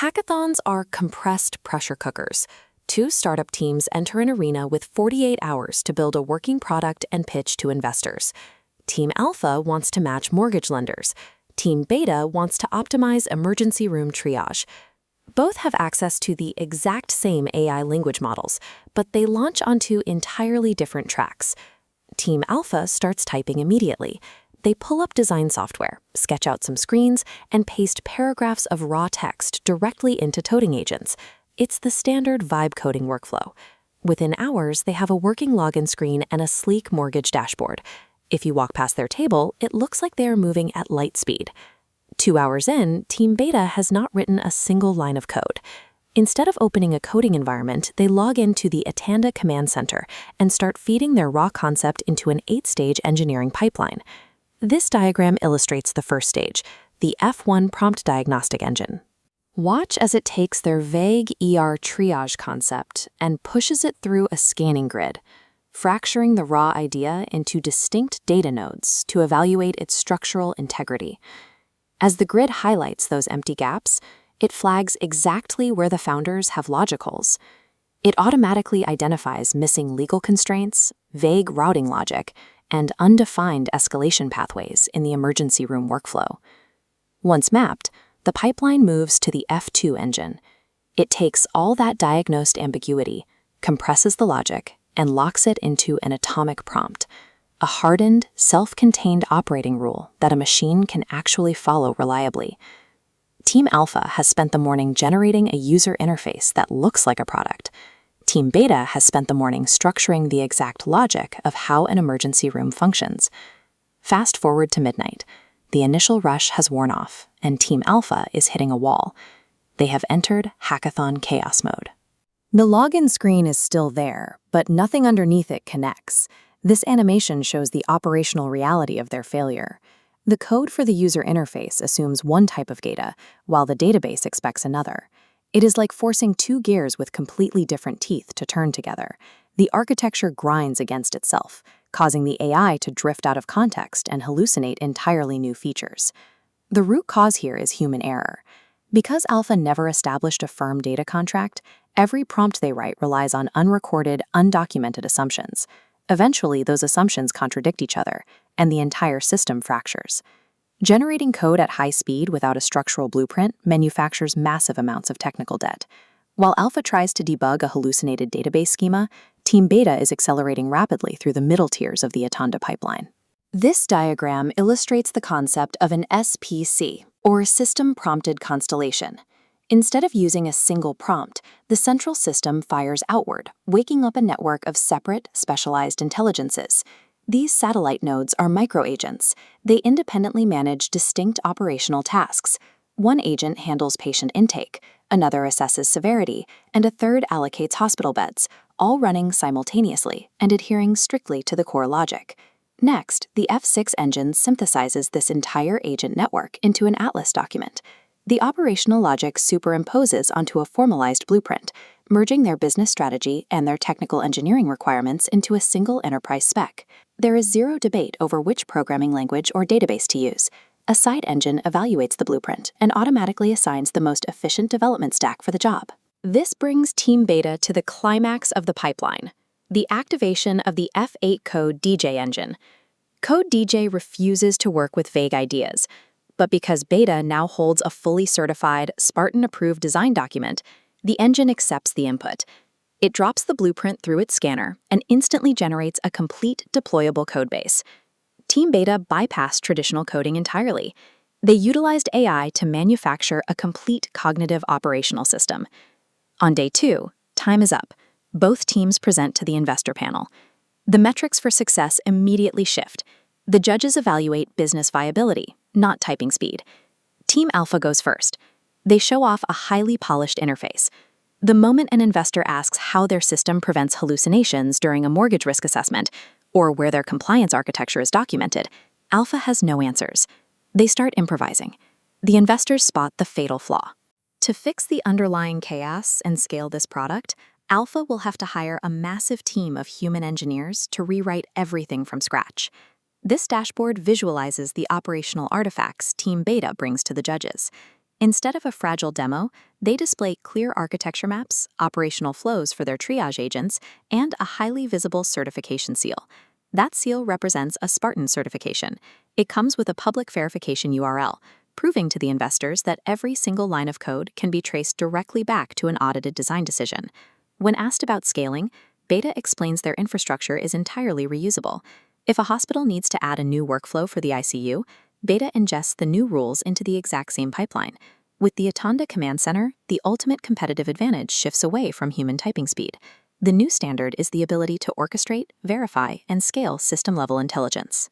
Hackathons are compressed pressure cookers. Two startup teams enter an arena with 48 hours to build a working product and pitch to investors. Team Alpha wants to match mortgage lenders. Team Beta wants to optimize emergency room triage. Both have access to the exact same AI language models, but they launch onto entirely different tracks. Team Alpha starts typing immediately. They pull up design software, sketch out some screens, and paste paragraphs of raw text directly into coding agents. It's the standard vibe coding workflow. Within hours, they have a working login screen and a sleek mortgage dashboard. If you walk past their table, it looks like they are moving at light speed. 2 hours in, Team Beta has not written a single line of code. Instead of opening a coding environment, they log into the Atanda command center and start feeding their raw concept into an 8-stage engineering pipeline. This diagram illustrates the first stage, the F1 prompt diagnostic engine. Watch as it takes their vague ER triage concept and pushes it through a scanning grid, fracturing the raw idea into distinct data nodes to evaluate its structural integrity. As the grid highlights those empty gaps, it flags exactly where the founders have logicals. It automatically identifies missing legal constraints, vague routing logic, and undefined escalation pathways in the emergency room workflow. Once mapped, the pipeline moves to the F2 engine. It takes all that diagnosed ambiguity, compresses the logic, and locks it into an atomic prompt, a hardened, self-contained operating rule that a machine can actually follow reliably. Team Alpha has spent the morning generating a user interface that looks like a product. Team Beta has spent the morning structuring the exact logic of how an emergency room functions. Fast forward to midnight. The initial rush has worn off, and Team Alpha is hitting a wall. They have entered Hackathon chaos mode. The login screen is still there, but nothing underneath it connects. This animation shows the operational reality of their failure. The code for the user interface assumes one type of data, while the database expects another. It is like forcing two gears with completely different teeth to turn together. The architecture grinds against itself, causing the AI to drift out of context and hallucinate entirely new features. The root cause here is human error. Because Alpha never established a firm data contract, every prompt they write relies on unrecorded, undocumented assumptions. Eventually, those assumptions contradict each other, and the entire system fractures. Generating code at high speed without a structural blueprint manufactures massive amounts of technical debt. While Alpha tries to debug a hallucinated database schema, Team Beta is accelerating rapidly through the middle tiers of the Atanda pipeline. This diagram illustrates the concept of an SPC, or System Prompted Constellation. Instead of using a single prompt, the central system fires outward, waking up a network of separate, specialized intelligences. These satellite nodes are microagents. They independently manage distinct operational tasks. One agent handles patient intake, another assesses severity, and a third allocates hospital beds, all running simultaneously and adhering strictly to the core logic. Next, the F6 engine synthesizes this entire agent network into an atlas document. The operational logic superimposes onto a formalized blueprint, merging their business strategy and their technical engineering requirements into a single enterprise spec. There is zero debate over which programming language or database to use. A side engine evaluates the blueprint and automatically assigns the most efficient development stack for the job. This brings Team Beta to the climax of the pipeline, the activation of the F8 Code DJ engine. Code DJ refuses to work with vague ideas, but because Beta now holds a fully certified, Spartan-approved design document, the engine accepts the input. It drops the blueprint through its scanner and instantly generates a complete deployable codebase. Team Beta bypassed traditional coding entirely. They utilized AI to manufacture a complete cognitive operational system. On day 2, time is up. Both teams present to the investor panel. The metrics for success immediately shift. The judges evaluate business viability, not typing speed. Team Alpha goes first. They show off a highly polished interface. The moment an investor asks how their system prevents hallucinations during a mortgage risk assessment, or where their compliance architecture is documented, Alpha has no answers. They start improvising. The investors spot the fatal flaw. To fix the underlying chaos and scale this product, Alpha will have to hire a massive team of human engineers to rewrite everything from scratch. This dashboard visualizes the operational artifacts Team Beta brings to the judges. Instead of a fragile demo, they display clear architecture maps, operational flows for their triage agents, and a highly visible certification seal. That seal represents a Spartan certification. It comes with a public verification URL, proving to the investors that every single line of code can be traced directly back to an audited design decision. When asked about scaling, Beta explains their infrastructure is entirely reusable. If a hospital needs to add a new workflow for the ICU, Beta ingests the new rules into the exact same pipeline. With the Atanda Command Center, the ultimate competitive advantage shifts away from human typing speed. The new standard is the ability to orchestrate, verify, and scale system-level intelligence.